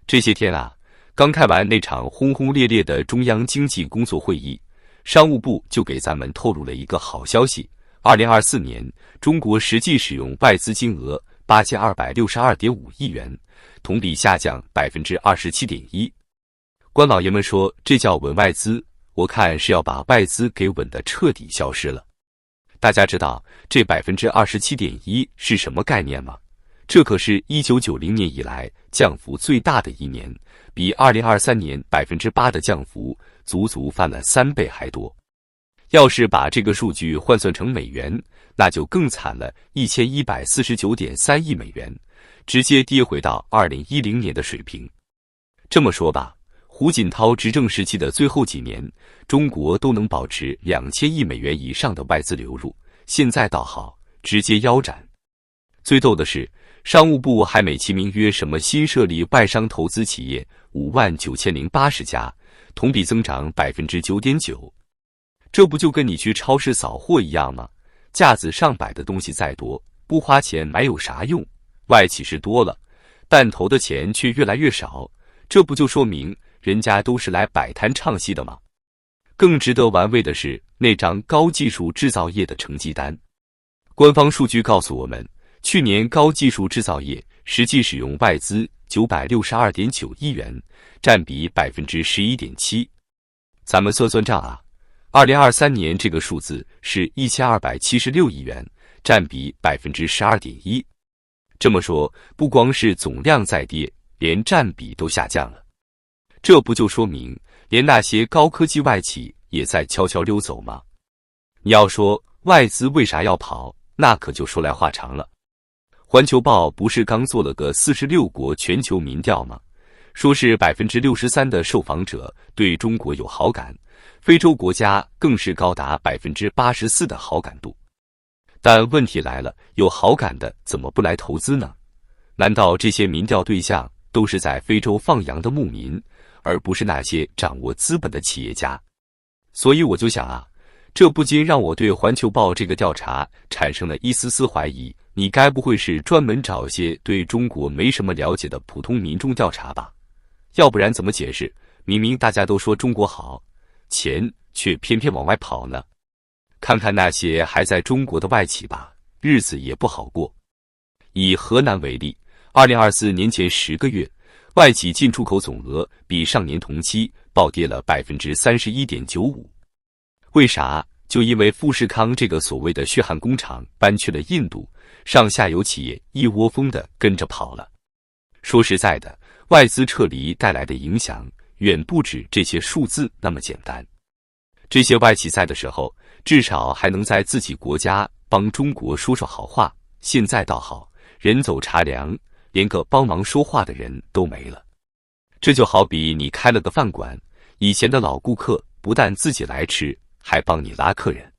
这些天啊，刚开完那场轰轰烈烈的中央经济工作会议，商务部就给咱们透露了一个好消息：2024年中国实际使用外资金额8262.5亿元，同比下降27.1%。官老爷们说这叫稳外资，我看是要把外资给稳得彻底消失了。大家知道这27.1%是什么概念吗？这可是1990年以来降幅最大的一年，比2023年8%的降幅足足翻了3倍还多。要是把这个数据换算成美元，那就更惨了，1149.3亿美元，直接跌回到2010年的水平。这么说吧，胡锦涛执政时期的最后几年，中国都能保持2000亿美元以上的外资流入，现在倒好，直接腰斩。最逗的是，商务部还美其名曰什么新设立外商投资企业59080家，同比增长9.9%。这不就跟你去超市扫货一样吗？架子上摆的东西再多，不花钱买有啥用？外企是多了，但投的钱却越来越少，这不就说明人家都是来摆摊唱戏的吗？更值得玩味的是那张高技术制造业的成绩单。官方数据告诉我们，去年高技术制造业实际使用外资962.9亿元，占比11.7%。咱们算算账啊，2023年这个数字是1276亿元，占比12.1%。这么说，不光是总量在跌，连占比都下降了。这不就说明连那些高科技外企也在悄悄溜走吗？你要说外资为啥要跑，那可就说来话长了。环球报不是刚做了个46国全球民调吗？说是63%的受访者对中国有好感，非洲国家更是高达84%的好感度。但问题来了，有好感的怎么不来投资呢？难道这些民调对象都是在非洲放羊的牧民，而不是那些掌握资本的企业家？所以我就想啊，这不禁让我对环球报这个调查产生了一丝丝怀疑，你该不会是专门找些对中国没什么了解的普通民众调查吧？要不然怎么解释明明大家都说中国好，钱却偏偏往外跑呢？看看那些还在中国的外企吧，日子也不好过。以河南为例，2024年前10个月，外企进出口总额比上年同期暴跌了31.95%。为啥？就因为富士康这个所谓的血汗工厂搬去了印度，上下游企业一窝蜂的跟着跑了。说实在的，外资撤离带来的影响远不止这些数字那么简单。这些外企在的时候，至少还能在自己国家帮中国说说好话，现在倒好，人走茶凉，连个帮忙说话的人都没了。这就好比你开了个饭馆，以前的老顾客不但自己来吃，还帮你拉客人。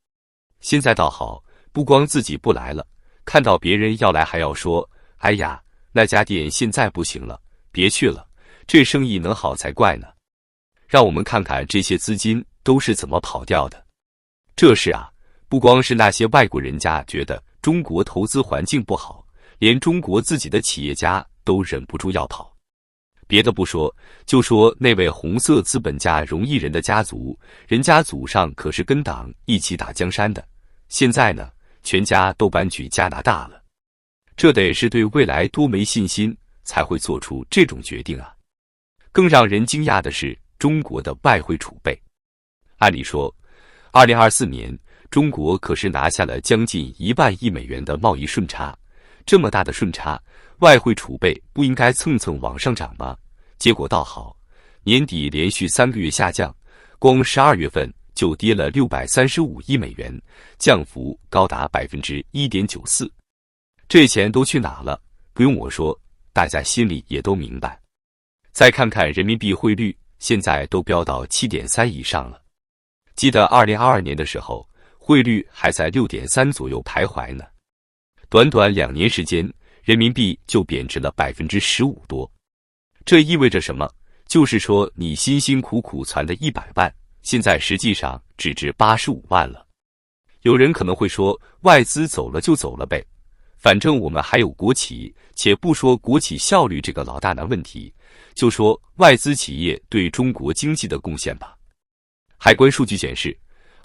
现在倒好，不光自己不来了，看到别人要来还要说，哎呀，那家店现在不行了，别去了，这生意能好才怪呢。让我们看看这些资金都是怎么跑掉的。这事啊，不光是那些外国人家觉得中国投资环境不好，连中国自己的企业家都忍不住要跑。别的不说，就说那位红色资本家荣毅人的家族，人家祖上可是跟党一起打江山的，现在呢，全家都搬去加拿大了。这得是对未来多没信心，才会做出这种决定啊！更让人惊讶的是中国的外汇储备。按理说，2024年中国可是拿下了将近1万亿美元的贸易顺差，这么大的顺差，外汇储备不应该蹭蹭往上涨吗？结果倒好，年底连续3个月下降，光12月份就跌了635亿美元，降幅高达1.94%。这钱都去哪了？不用我说，大家心里也都明白。再看看人民币汇率，现在都飙到7.3以上了。记得2022年的时候，汇率还在6.3左右徘徊呢。短短2年时间，人民币就贬值了15%多。这意味着什么？就是说你辛辛苦苦攒的100万，现在实际上只值85万了。有人可能会说，外资走了就走了呗，反正我们还有国企，且不说国企效率这个老大难问题，就说外资企业对中国经济的贡献吧。海关数据显示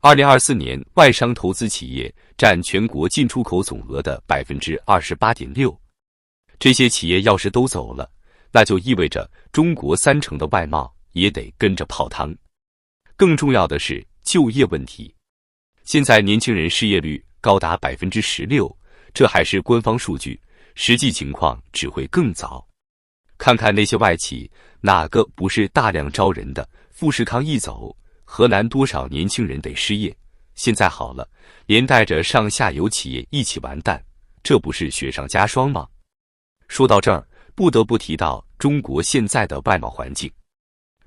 ，2024年外商投资企业占全国进出口总额的 28.6%。这些企业要是都走了，那就意味着中国30%的外贸也得跟着泡汤。更重要的是就业问题，现在年轻人失业率高达 16%， 这还是官方数据，实际情况只会更糟。看看那些外企，哪个不是大量招人的？富士康一走，河南多少年轻人得失业？现在好了，连带着上下游企业一起完蛋，这不是雪上加霜吗？说到这儿，不得不提到中国现在的外贸环境。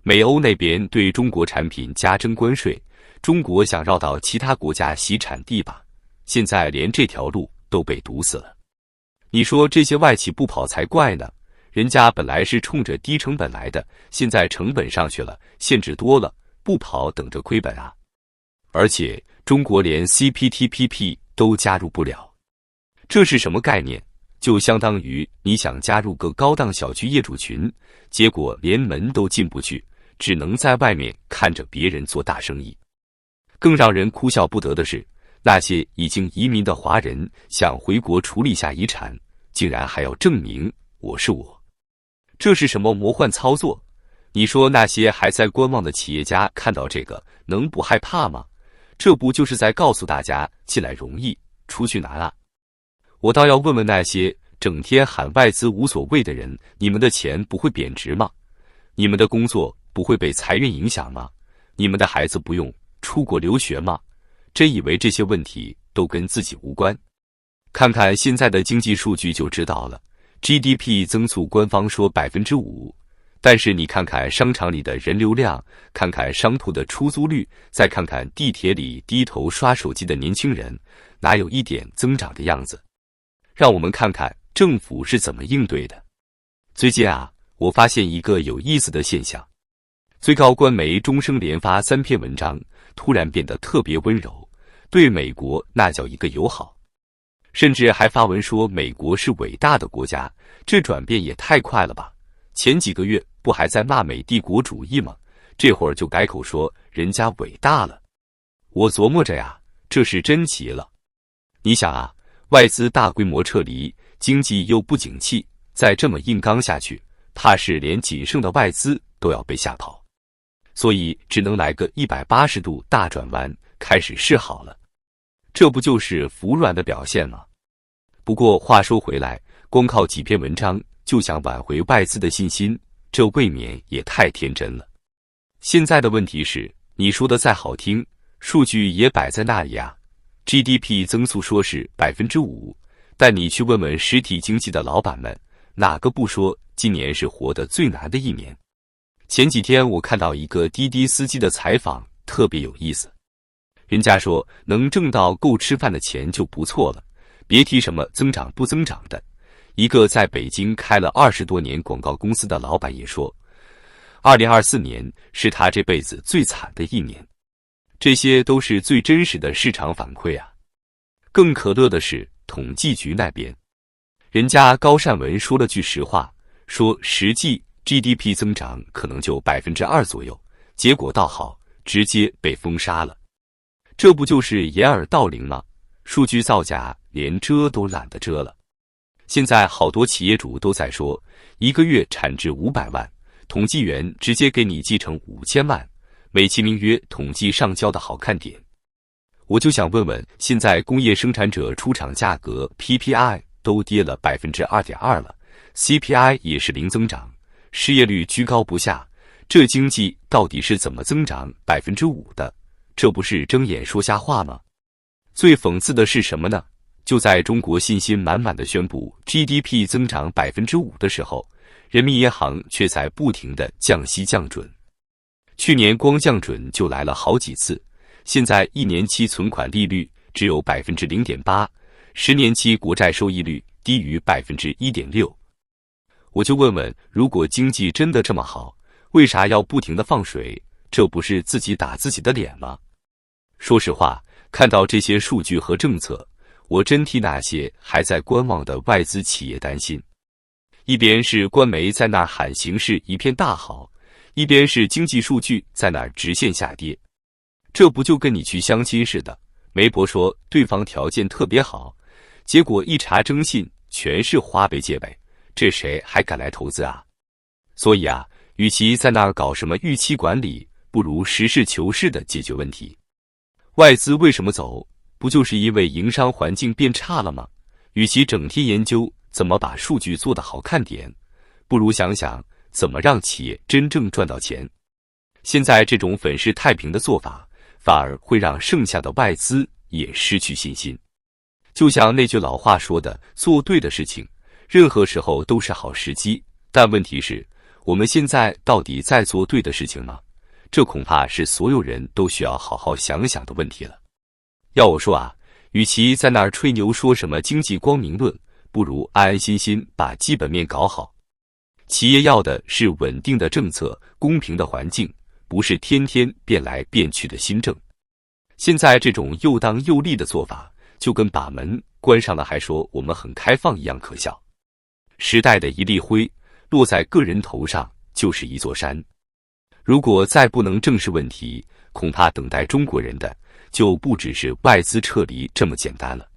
美欧那边对中国产品加征关税，中国想绕到其他国家洗产地吧，现在连这条路都被堵死了。你说这些外企不跑才怪呢，人家本来是冲着低成本来的，现在成本上去了，限制多了，不跑等着亏本啊。而且中国连 CPTPP 都加入不了，这是什么概念？就相当于你想加入个高档小区业主群，结果连门都进不去，只能在外面看着别人做大生意。更让人哭笑不得的是，那些已经移民的华人想回国处理下遗产，竟然还要证明我是我，这是什么魔幻操作？你说那些还在观望的企业家看到这个能不害怕吗？这不就是在告诉大家进来容易出去难啊？我倒要问问那些整天喊外资无所谓的人，你们的钱不会贬值吗？你们的工作不会被裁员影响吗？你们的孩子不用出国留学吗？真以为这些问题都跟自己无关？看看现在的经济数据就知道了， GDP 增速官方说 5%， 但是你看看商场里的人流量，看看商铺的出租率，再看看地铁里低头刷手机的年轻人，哪有一点增长的样子？让我们看看政府是怎么应对的。最近啊，我发现一个有意思的现象，最高官媒终生连发3篇文章，突然变得特别温柔，对美国那叫一个友好，甚至还发文说美国是伟大的国家，这转变也太快了吧。前几个月不还在骂美帝国主义吗？这会儿就改口说人家伟大了。我琢磨着呀，这是真急了。你想啊，外资大规模撤离，经济又不景气，再这么硬刚下去，怕是连仅剩的外资都要被吓跑，所以只能来个180度大转弯，开始示好了。这不就是服软的表现吗？不过话说回来，光靠几篇文章就想挽回外资的信心，这未免也太天真了。现在的问题是，你说的再好听，数据也摆在那里啊。GDP 增速说是 5%， 但你去问问实体经济的老板们，哪个不说今年是活得最难的一年？前几天我看到一个滴滴司机的采访，特别有意思。人家说能挣到够吃饭的钱就不错了，别提什么增长不增长的。一个在北京开了20多年广告公司的老板也说，2024年是他这辈子最惨的一年。这些都是最真实的市场反馈啊。更可乐的是统计局那边，人家高善文说了句实话，说实际 GDP 增长可能就 2% 左右，结果倒好，直接被封杀了。这不就是掩耳盗铃吗？数据造假连遮都懒得遮了。现在好多企业主都在说，一个月产值500万，统计员直接给你记成5000万，美其名曰统计上交的好看点。我就想问问，现在工业生产者出厂价格 PPI 都跌了 2.2% 了， CPI 也是零增长，失业率居高不下，这经济到底是怎么增长 5% 的？这不是睁眼说瞎话吗？最讽刺的是什么呢？就在中国信心满满的宣布 GDP 增长 5% 的时候，人民银行却在不停的降息降准。去年光降准就来了好几次，现在1年期存款利率只有 0.8%， 10年期国债收益率低于 1.6%。 我就问问，如果经济真的这么好，为啥要不停的放水？这不是自己打自己的脸吗？说实话，看到这些数据和政策，我真替那些还在观望的外资企业担心。一边是官媒在那儿喊形势一片大好，一边是经济数据在那儿直线下跌，这不就跟你去相亲似的，媒婆说对方条件特别好，结果一查征信全是花呗借呗，这谁还敢来投资啊？所以啊，与其在那儿搞什么预期管理，不如实事求是的解决问题。外资为什么走？不就是因为营商环境变差了吗？与其整天研究怎么把数据做得好看点，不如想想怎么让企业真正赚到钱。现在这种粉饰太平的做法，反而会让剩下的外资也失去信心。就像那句老话说的，做对的事情，任何时候都是好时机。但问题是，我们现在到底在做对的事情吗？这恐怕是所有人都需要好好想想的问题了。要我说啊，与其在那儿吹牛说什么经济光明论，不如安安心心把基本面搞好。企业要的是稳定的政策、公平的环境，不是天天变来变去的新政。现在这种又当又立的做法，就跟把门关上了还说我们很开放一样可笑。时代的一粒灰落在个人头上就是一座山。如果再不能正视问题，恐怕等待中国人的就不只是外资撤离这么简单了。